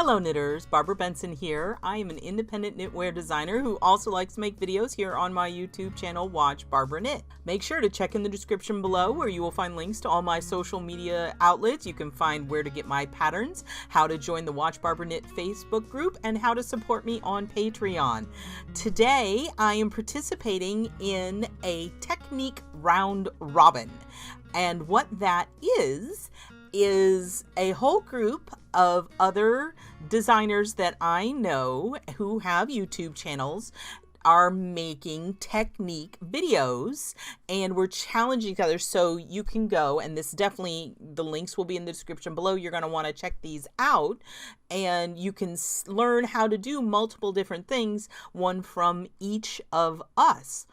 Hello knitters, Barbara Benson here. I am an independent knitwear designer who also likes to make videos here on my YouTube channel, Watch Barbara Knit. Make sure to check in the description below where you will find links to all my social media outlets. You can find where to get my patterns, how to join the Watch Barbara Knit Facebook group, and how to support me on Patreon. Today I am participating in a technique round robin. And what that is a whole group of other designers that I know who have YouTube channels are making technique videos, and we're challenging each other. So you can go, and this definitely, the links will be in the description below. You're going to want to check these out, and you can learn how to do multiple different things, one from each of us.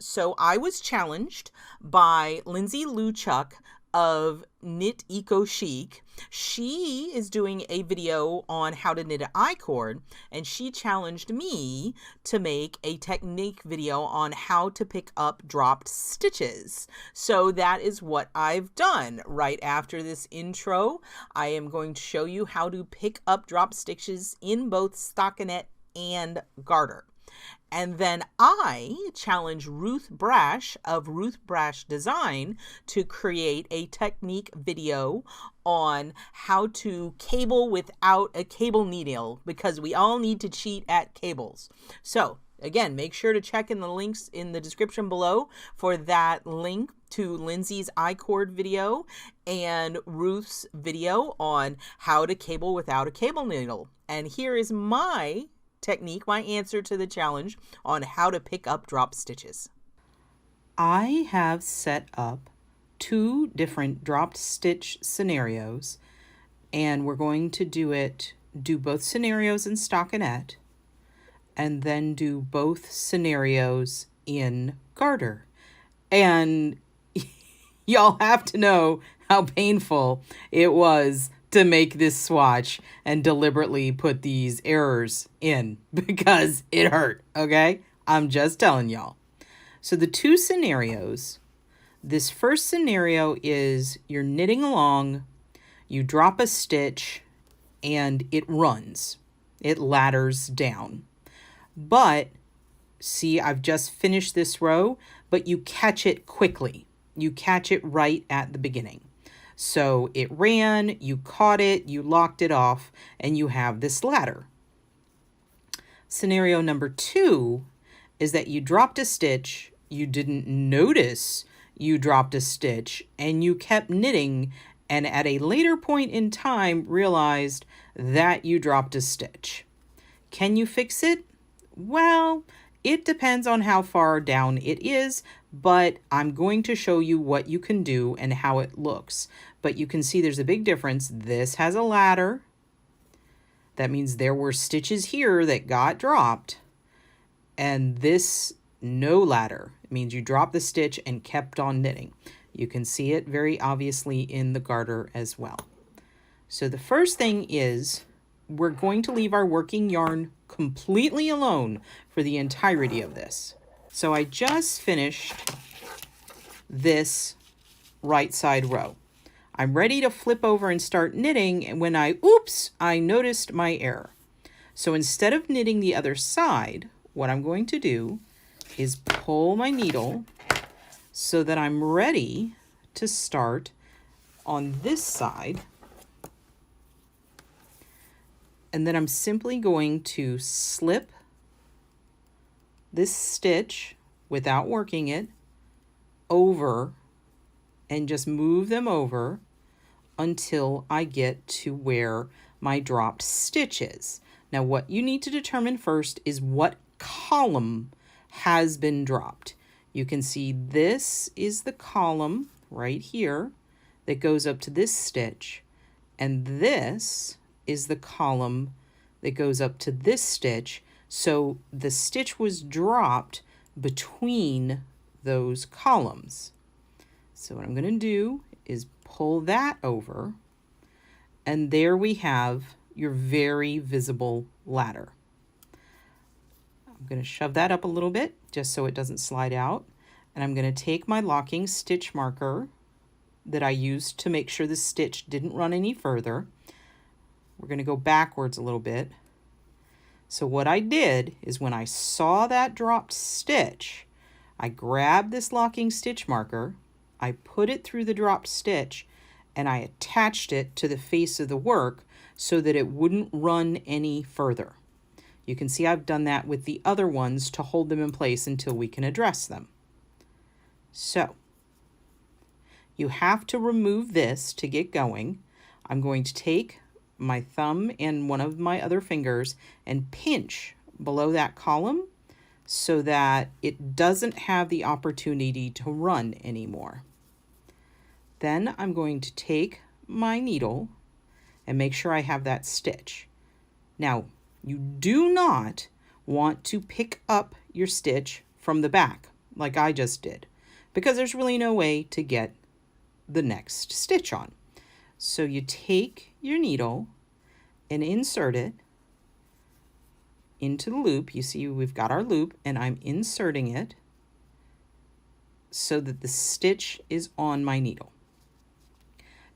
So I was challenged by Lindsay Luchuk of Knit Eco Chic. She is doing a video on how to knit an I-cord, and she challenged me to make a technique video on how to pick up dropped stitches. So that is what I've done. Right after this intro, I am going to show you how to pick up dropped stitches in both Stockinette and Garter. And then I challenge Ruth Brash of Ruth Brash Design to create a technique video on how to cable without a cable needle, because we all need to cheat at cables. So again, make sure to check in the links in the description below for that link to Lindsay's I-cord video and Ruth's video on how to cable without a cable needle. And here is my technique, my answer to the challenge on how to pick up drop stitches. I have set up two different dropped stitch scenarios, and we're going to do both scenarios in Stockinette, and then do both scenarios in Garter. And y'all have to know how painful it was to make this swatch and deliberately put these errors in, because it hurt, okay? I'm just telling y'all. So the two scenarios, this first scenario is you're knitting along, you drop a stitch, and it runs. It ladders down. But, see, I've just finished this row, but you catch it quickly. You catch it right at the beginning. So it ran, you caught it, you locked it off, and you have this ladder. Scenario number 2 is that you dropped a stitch, you didn't notice you dropped a stitch, and you kept knitting, and at a later point in time realized that you dropped a stitch. Can you fix it? Well, it depends on how far down it is, but I'm going to show you what you can do and how it looks. But you can see there's a big difference. This has a ladder. That means there were stitches here that got dropped. And this, no ladder. It means you dropped the stitch and kept on knitting. You can see it very obviously in the Garter as well. So the first thing is we're going to leave our working yarn completely alone for the entirety of this. So I just finished this right side row. I'm ready to flip over and start knitting, and when I noticed my error. So instead of knitting the other side, what I'm going to do is pull my needle so that I'm ready to start on this side. And then I'm simply going to slip this stitch without working it over and just move them over until I get to where my dropped stitch is. Now what you need to determine first is what column has been dropped. You can see this is the column right here that goes up to this stitch, and this is the column that goes up to this stitch. So the stitch was dropped between those columns. So what I'm going to do is pull that over, and there we have your very visible ladder. I'm going to shove that up a little bit just so it doesn't slide out, and I'm going to take my locking stitch marker that I used to make sure the stitch didn't run any further. we're going to go backwards a little bit. So what I did is when I saw that dropped stitch, I grabbed this locking stitch marker, I put it through the dropped stitch, and I attached it to the face of the work so that it wouldn't run any further. You can see I've done that with the other ones to hold them in place until we can address them. So you have to remove this to get going. I'm going to take my thumb and one of my other fingers and pinch below that column so that it doesn't have the opportunity to run anymore. Then I'm going to take my needle and make sure I have that stitch. Now, you do not want to pick up your stitch from the back like I just did, because there's really no way to get the next stitch on. So you take your needle and insert it into the loop. You see we've got our loop, and I'm inserting it so that the stitch is on my needle.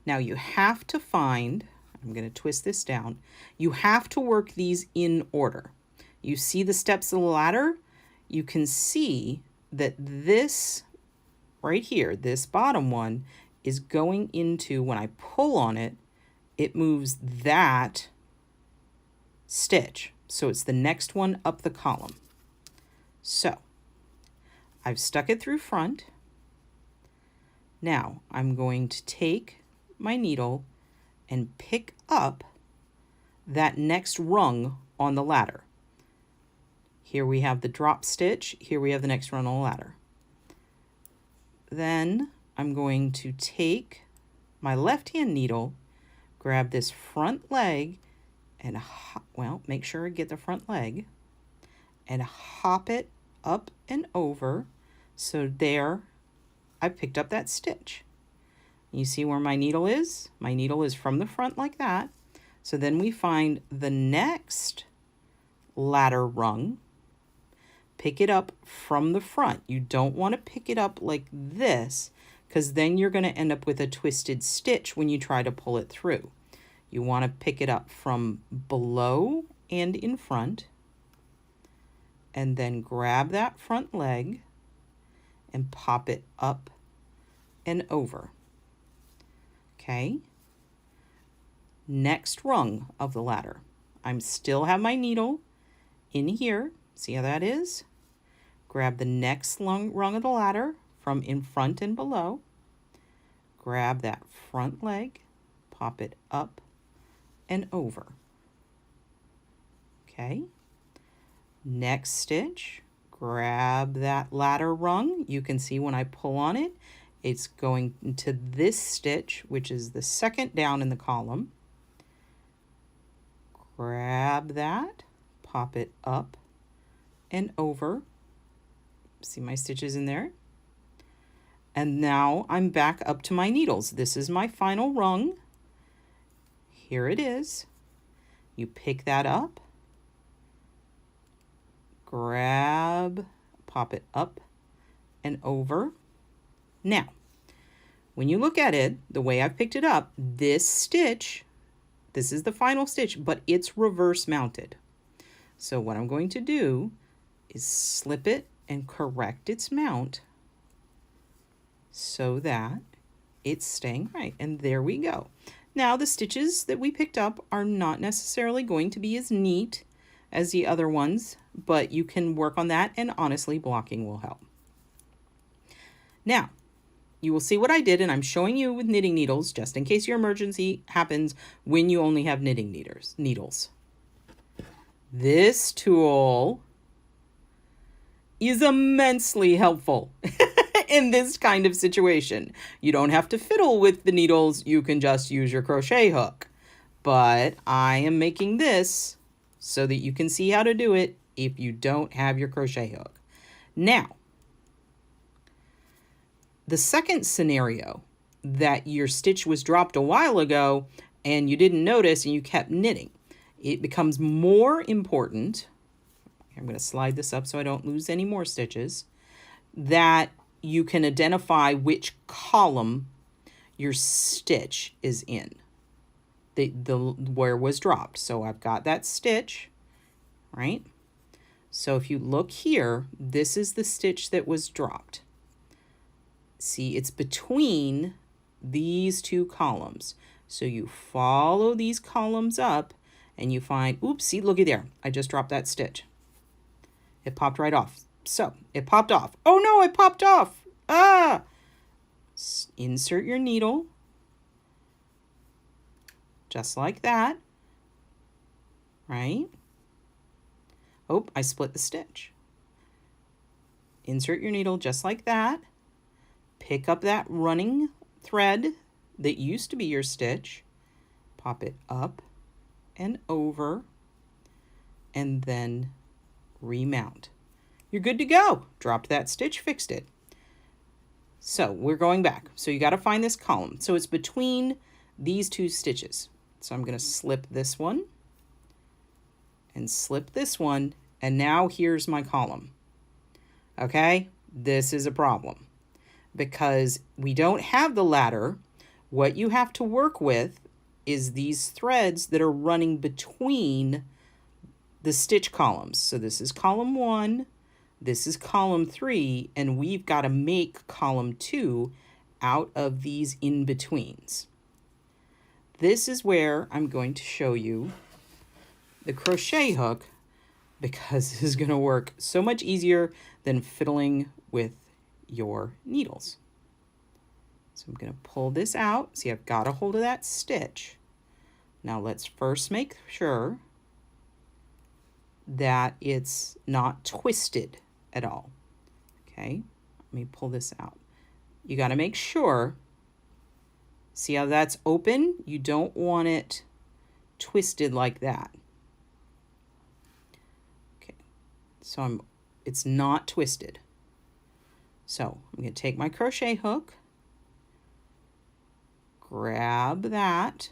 Now you have to find, I'm going to twist this down, you have to work these in order. You see the steps of the ladder? You can see that this right here, this bottom one, is going into, when I pull on it, it moves that stitch. So it's the next one up the column. So I've stuck it through front. Now I'm going to take my needle and pick up that next rung on the ladder. Here we have the drop stitch. Here we have the next rung on the ladder. Then I'm going to take my left-hand needle, grab this front leg, and make sure I get the front leg, and hop it up and over. So there, I picked up that stitch. You see where my needle is? My needle is from the front like that. So then we find the next ladder rung, pick it up from the front. You don't want to pick it up like this, because then you're going to end up with a twisted stitch when you try to pull it through. You want to pick it up from below and in front, and then grab that front leg and pop it up and over. Okay. Next rung of the ladder. I still have my needle in here. See how that is? Grab the next rung of the ladder from in front and below. Grab that front leg, pop it up and over. Okay. Next stitch, grab that ladder rung. You can see when I pull on it, it's going into this stitch, which is the second down in the column. Grab that, pop it up and over. See my stitches in there? And now I'm back up to my needles. This is my final rung. Here it is. You pick that up, grab, pop it up and over. Now, when you look at it, the way I've picked it up, this stitch, this is the final stitch, but it's reverse mounted. So what I'm going to do is slip it and correct its mount so that it's staying right. And there we go. Now the stitches that we picked up are not necessarily going to be as neat as the other ones, but you can work on that, and honestly, blocking will help. Now, you will see what I did, and I'm showing you with knitting needles, just in case your emergency happens when you only have knitting needles. This tool is immensely helpful in this kind of situation. You don't have to fiddle with the needles, you can just use your crochet hook. But I am making this so that you can see how to do it if you don't have your crochet hook. Now, the second scenario, that your stitch was dropped a while ago and you didn't notice and you kept knitting, it becomes more important. I'm going to slide this up so I don't lose any more stitches, that you can identify which column your stitch is in. where it was dropped. So I've got that stitch, right? So if you look here, this is the stitch that was dropped. See, it's between these two columns. So you follow these columns up and you find, oops, see, looky there. I just dropped that stitch. It popped right off. So it popped off. Oh no, it popped off. Ah! Insert your needle. Just like that. Right? Oh, I split the stitch. Insert your needle just like that. Pick up that running thread that used to be your stitch. Pop it up and over. And then remount. You're good to go. Dropped that stitch, fixed it. So we're going back. So you got to find this column. So it's between these two stitches. So I'm going to slip this one and slip this one. And now here's my column. Okay, this is a problem because we don't have the ladder. What you have to work with is these threads that are running between the stitch columns. So this is column 1, this is column 3, and we've got to make column 2 out of these in-betweens. This is where I'm going to show you the crochet hook because this is going to work so much easier than fiddling with your needles. So I'm going to pull this out. See, I've got a hold of that stitch. Now let's first make sure that it's not twisted at all. Okay, let me pull this out. You got to make sure, see how that's open? You don't want it twisted like that. Okay, so it's not twisted. So I'm going to take my crochet hook, grab that,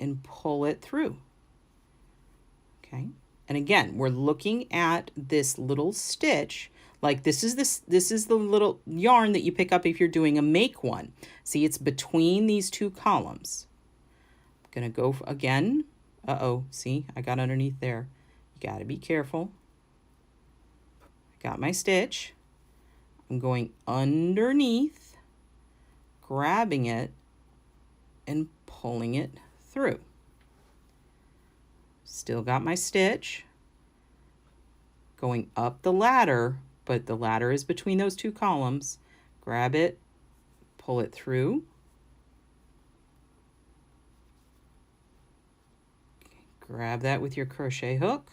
and pull it through. Okay, and again, we're looking at this little stitch. Like this is the little yarn that you pick up if you're doing a make one. See, it's between these two columns. I'm gonna go again. Uh-oh, see, I got underneath there. You gotta be careful. I got my stitch. I'm going underneath, grabbing it, and pulling it through. Still got my stitch. Going up the ladder, but the ladder is between those two columns. Grab it, pull it through. Grab that with your crochet hook,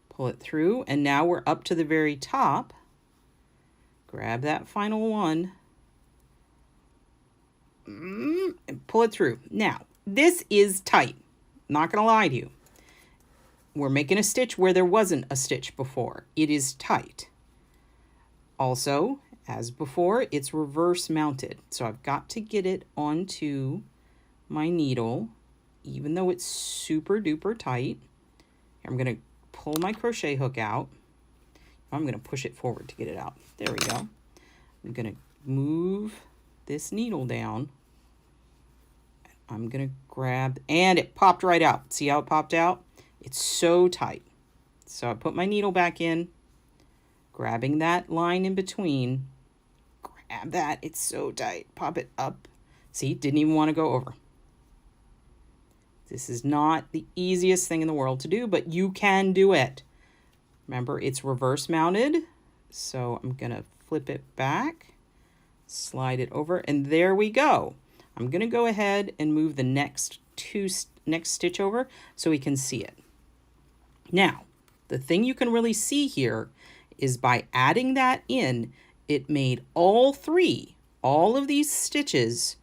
pull it through, and now we're up to the very top. Grab that final one and pull it through. Now, this is tight. Not gonna lie to you. We're making a stitch where there wasn't a stitch before. It is tight. Also, as before, it's reverse mounted. So I've got to get it onto my needle, even though it's super duper tight. I'm gonna pull my crochet hook out. I'm gonna push it forward to get it out. There we go. I'm gonna move this needle down. I'm gonna grab, and it popped right out. See how it popped out? It's so tight. So I put my needle back in, grabbing that line in between. Grab that, it's so tight. Pop it up. See, didn't even want to go over. This is not the easiest thing in the world to do, but you can do it. Remember, it's reverse mounted. So I'm gonna flip it back, slide it over, and there we go. I'm gonna go ahead and move the next stitch over so we can see it. Now, the thing you can really see here is by adding that in, it made all of these stitches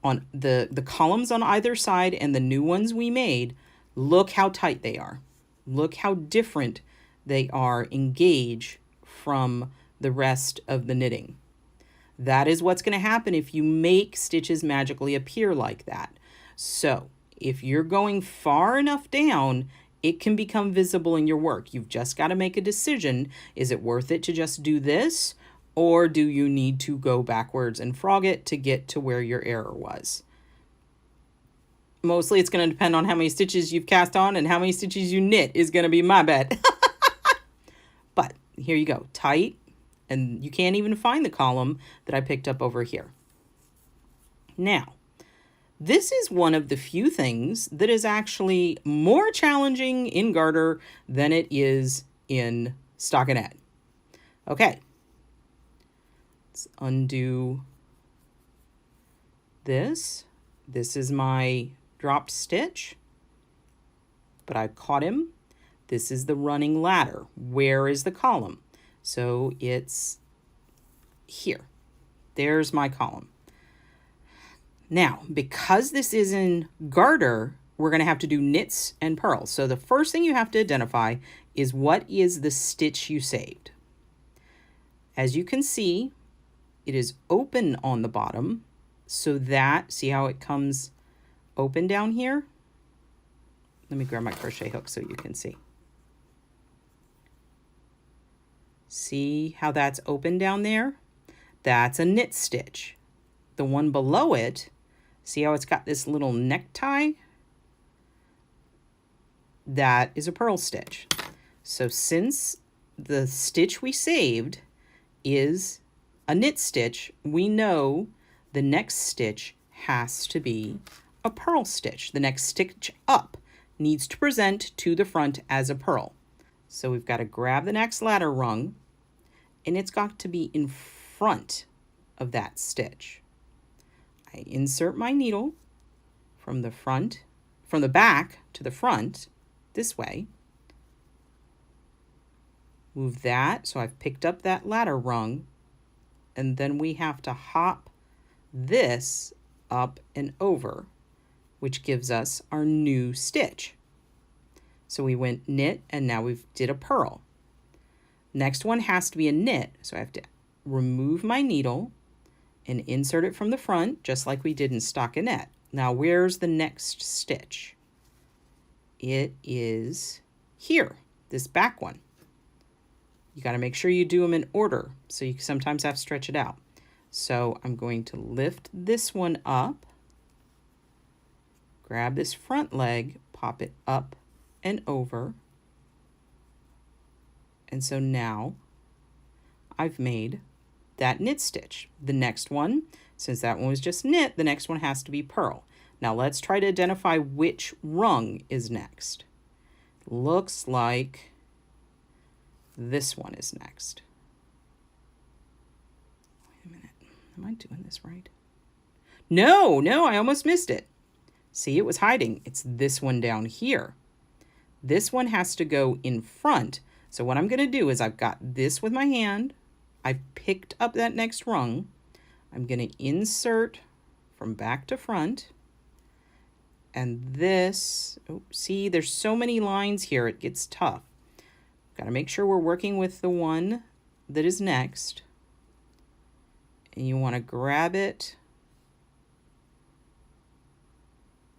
on the columns on either side and the new ones we made, look how tight they are. Look how different they are in gauge from the rest of the knitting. That is what's going to happen if you make stitches magically appear like that. So if you're going far enough down, it can become visible in your work. You've just got to make a decision. Is it worth it to just do this? Or do you need to go backwards and frog it to get to where your error was? Mostly it's going to depend on how many stitches you've cast on and how many stitches you knit is going to be my bet. But here you go, tight, and you can't even find the column that I picked up over here. Now, this is one of the few things that is actually more challenging in Garter than it is in Stockinette. Okay, let's undo this. This is my dropped stitch, but I caught him. This is the running ladder. Where is the column? So it's here. There's my column. Now, because this is in Garter, we're going to have to do knits and purls. So the first thing you have to identify is what is the stitch you saved. As you can see, it is open on the bottom, so that, see how it comes open down here? Let me grab my crochet hook so you can see. See how that's open down there? That's a knit stitch. The one below it, see how it's got this little necktie? That is a purl stitch. So since the stitch we saved is a knit stitch, we know the next stitch has to be a purl stitch. The next stitch up needs to present to the front as a purl. So we've got to grab the next ladder rung, and it's got to be in front of that stitch. I insert my needle from the back to the front this way. Move that, so I've picked up that ladder rung, and then we have to hop this up and over, which gives us our new stitch. So we went knit, and now we've did a purl. Next one has to be a knit, so I have to remove my needle and insert it from the front, just like we did in Stockinette. Now, where's the next stitch? It is here, this back one. You got to make sure you do them in order, so you sometimes have to stretch it out. So I'm going to lift this one up, grab this front leg, pop it up and over. And so now I've made that knit stitch. The next one, since that one was just knit, the next one has to be purl. Now let's try to identify which rung is next. Looks like this one is next. Wait a minute, am I doing this right? No, I almost missed it. See, it was hiding. It's this one down here. This one has to go in front. So what I'm going to do is I've got this with my hand. I picked up that next rung. I'm going to insert from back to front. And this, oh, see, there's so many lines here, it gets tough. Got to make sure we're working with the one that is next. And you want to grab it.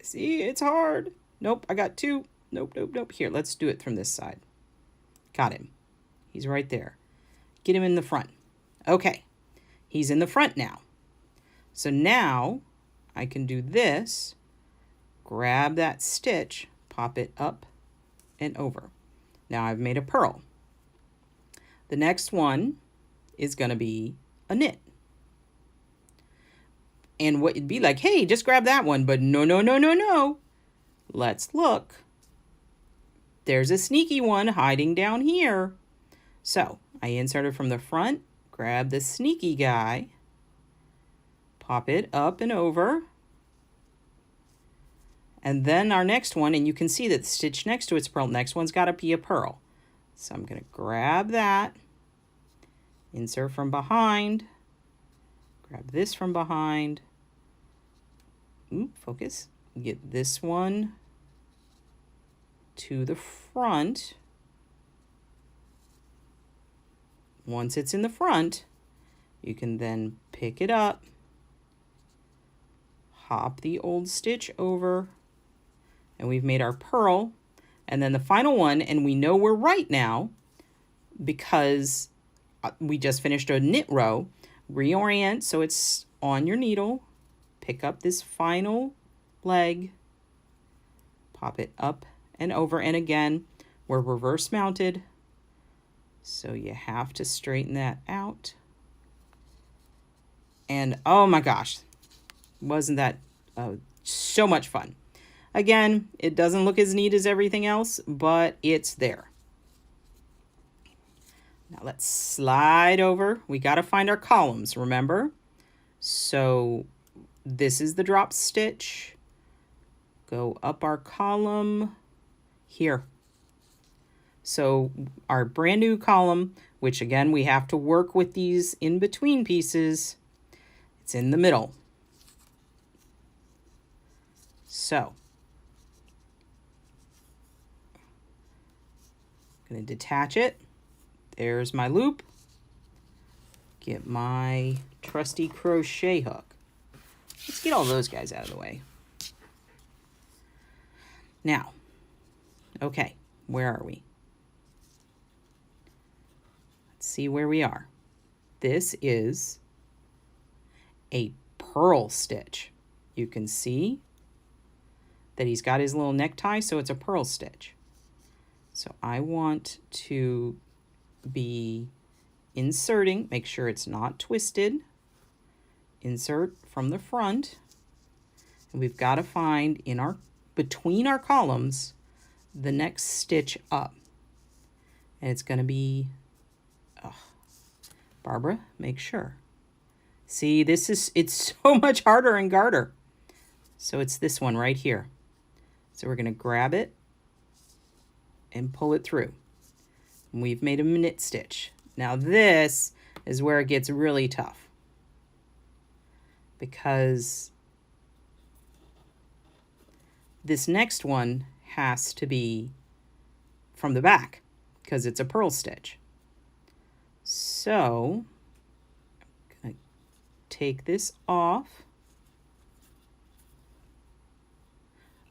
See, it's hard. Nope, I got two. Nope. Here, let's do it from this side. Got him. He's right there. Get him in the front. Okay, he's in the front now. So now I can do this, grab that stitch, pop it up and over. Now I've made a purl. The next one is going to be a knit. And what it'd be like, hey, just grab that one, but no. Let's look. There's a sneaky one hiding down here. So I insert it from the front, grab the sneaky guy, pop it up and over. And then our next one, and you can see that the stitch next to it's purl. Next one's got to be a purl. So I'm going to grab that, insert from behind, grab this from behind. Focus. Get this one to the front. Once it's in the front, you can then pick it up, hop the old stitch over, and we've made our purl. And then the final one, and we know we're right now because we just finished a knit row. Reorient so it's on your needle, pick up this final leg, pop it up and over. And again, we're reverse mounted, so you have to straighten that out. And oh my gosh, wasn't that so much fun? Again, it doesn't look as neat as everything else, but it's there. Now let's slide over. We got to find our columns, remember? So this is the drop stitch. Go up our column here. So our brand new column, which again, we have to work with these in between pieces, it's in the middle. So I'm going to detach it. There's my loop. Get my trusty crochet hook. Let's get all those guys out of the way. Now, okay, where are we? Let's see where we are. This is a purl stitch. You can see that he's got his little necktie, so it's a purl stitch. So I want to be inserting, make sure it's not twisted. Insert from the front. And we've got to find in our between our columns the next stitch up. And it's going to be, Barbara, make sure. See, it's so much harder in Garter. So it's this one right here. So we're going to grab it and pull it through. And we've made a knit stitch. Now this is where it gets really tough, because this next one has to be from the back because it's a purl stitch. So I'm going to take this off.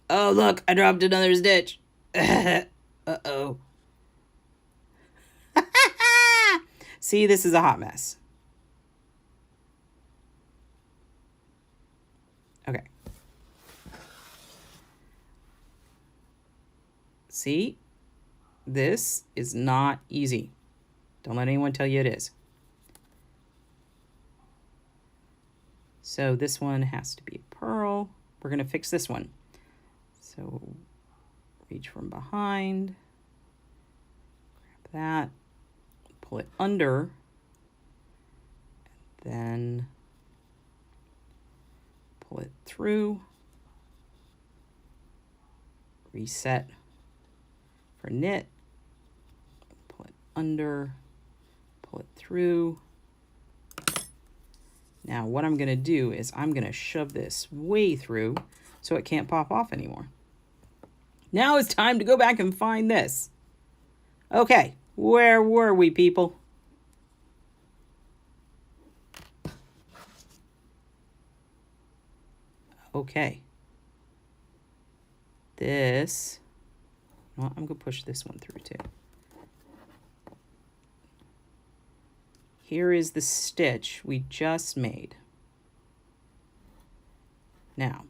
Oh, look, I dropped another stitch. Uh-oh. See, this is a hot mess. Okay. See, this is not easy. Don't let anyone tell you it is. So this one has to be a purl. We're going to fix this one. So reach from behind, grab that, pull it under, and then pull it through, reset for knit, pull it under, pull it through. Now what I'm going to do is I'm going to shove this way through so it can't pop off anymore. Now it's time to go back and find this. Okay, where were we, people? Okay. This, well, I'm going to push this one through too. Here is the stitch we just made. Now,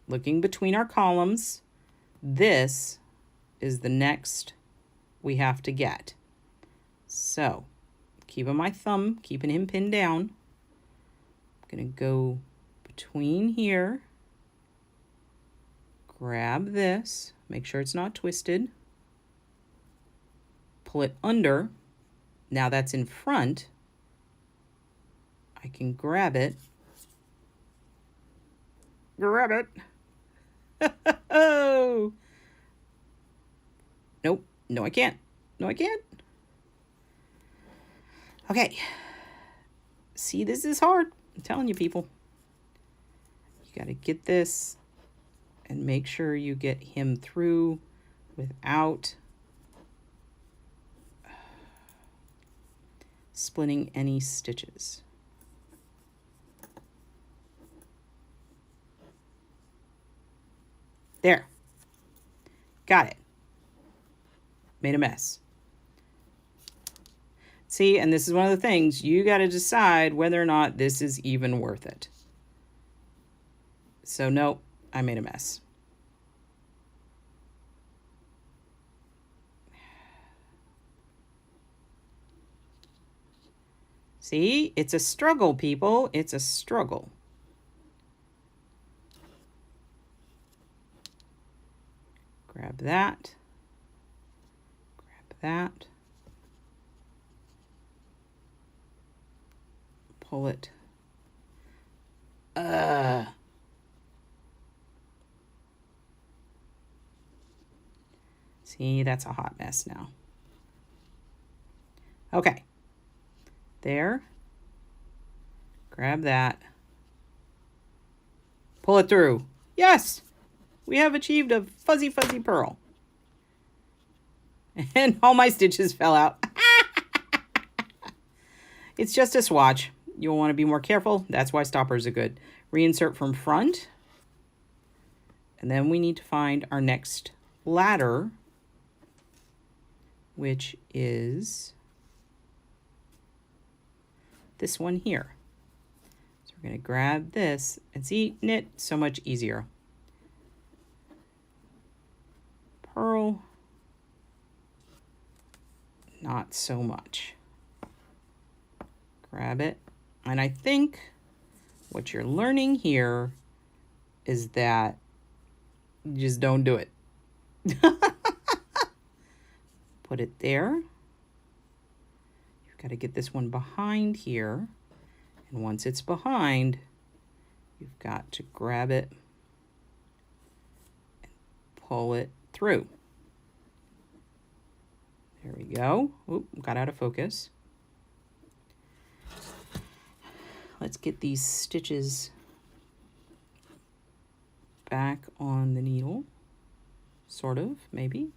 looking between our columns, this is the next we have to get. So, keeping my thumb, keeping him pinned down, I'm going to go between here, grab this, make sure it's not twisted, pull it under. Now that's in front. I can grab it. Grab it. Oh. Nope. No, I can't. No, I can't. Okay. See, this is hard. I'm telling you, people. You got to get this and make sure you get him through without splitting any stitches. There. Got it. Made a mess. See, and this is one of the things, you got to decide whether or not this is even worth it. So, nope, I made a mess. See, it's a struggle, people. It's a struggle. Grab that. Grab that. Pull it. See, that's a hot mess now. Okay. There. Grab that. Pull it through. Yes! We have achieved a fuzzy, fuzzy pearl. And all my stitches fell out. It's just a swatch. You'll want to be more careful. That's why stoppers are good. Reinsert from front. And then we need to find our next ladder, which is this one here. So we're going to grab this and see, knit so much easier. Pearl, not so much. Grab it. And I think what you're learning here is that you just don't do it. Put it there. You've got to get this one behind here. And once it's behind, you've got to grab it and pull it through. There we go. Oop, got out of focus. Let's get these stitches back on the needle. Sort of, maybe.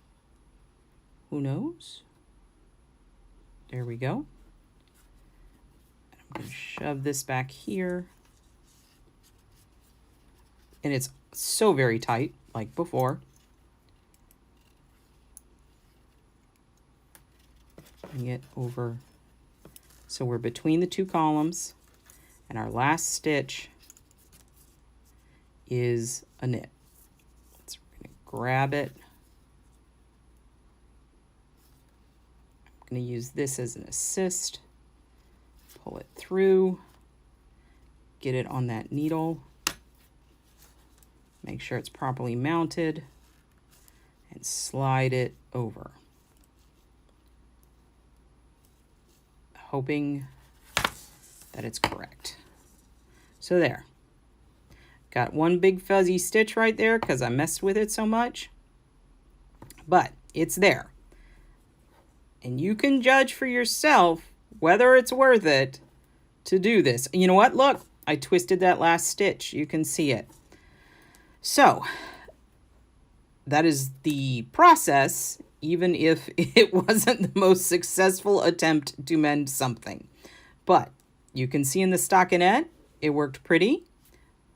Who knows? There we go. And I'm going to shove this back here. And it's so very tight, like before. Bring it over. So we're between the two columns. And our last stitch is a knit. So we're going to grab it. I'm going to use this as an assist. Pull it through. Get it on that needle. Make sure it's properly mounted. And slide it over. Hoping that it's correct. So there. Got one big fuzzy stitch right there because I messed with it so much. But it's there. And you can judge for yourself whether it's worth it to do this. You know what? Look, I twisted that last stitch. You can see it. So that is the process, even if it wasn't the most successful attempt to mend something. But you can see in the stockinette, it worked pretty.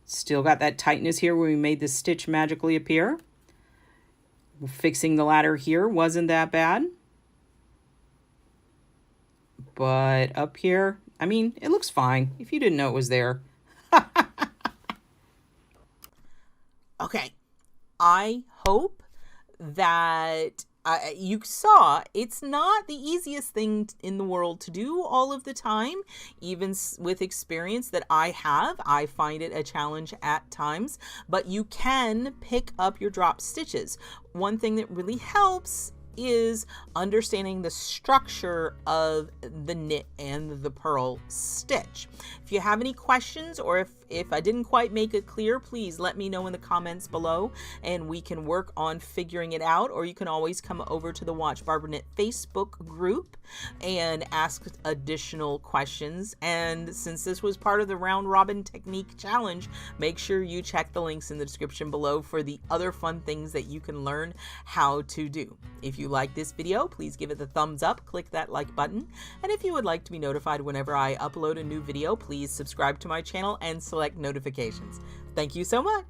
Still got that tightness here where we made the stitch magically appear. Fixing the ladder here wasn't that bad. But up here, I mean, it looks fine if you didn't know it was there. Okay, I hope that you saw it's not the easiest thing in the world to do all of the time. Even with experience that I have, I find it a challenge at times, but you can pick up your drop stitches. One thing that really helps is understanding the structure of the knit and the purl stitch. If you have any questions, or if I didn't quite make it clear, please let me know in the comments below and we can work on figuring it out. Or you can always come over to the Watch Barbara Knit Facebook group and ask additional questions. And since this was part of the round robin technique challenge, make sure you check the links in the description below for the other fun things that you can learn how to do. If you like this video, please give it the thumbs up, click that like button, and if you would like to be notified whenever I upload a new video, please subscribe to my channel and select notifications. Thank you so much.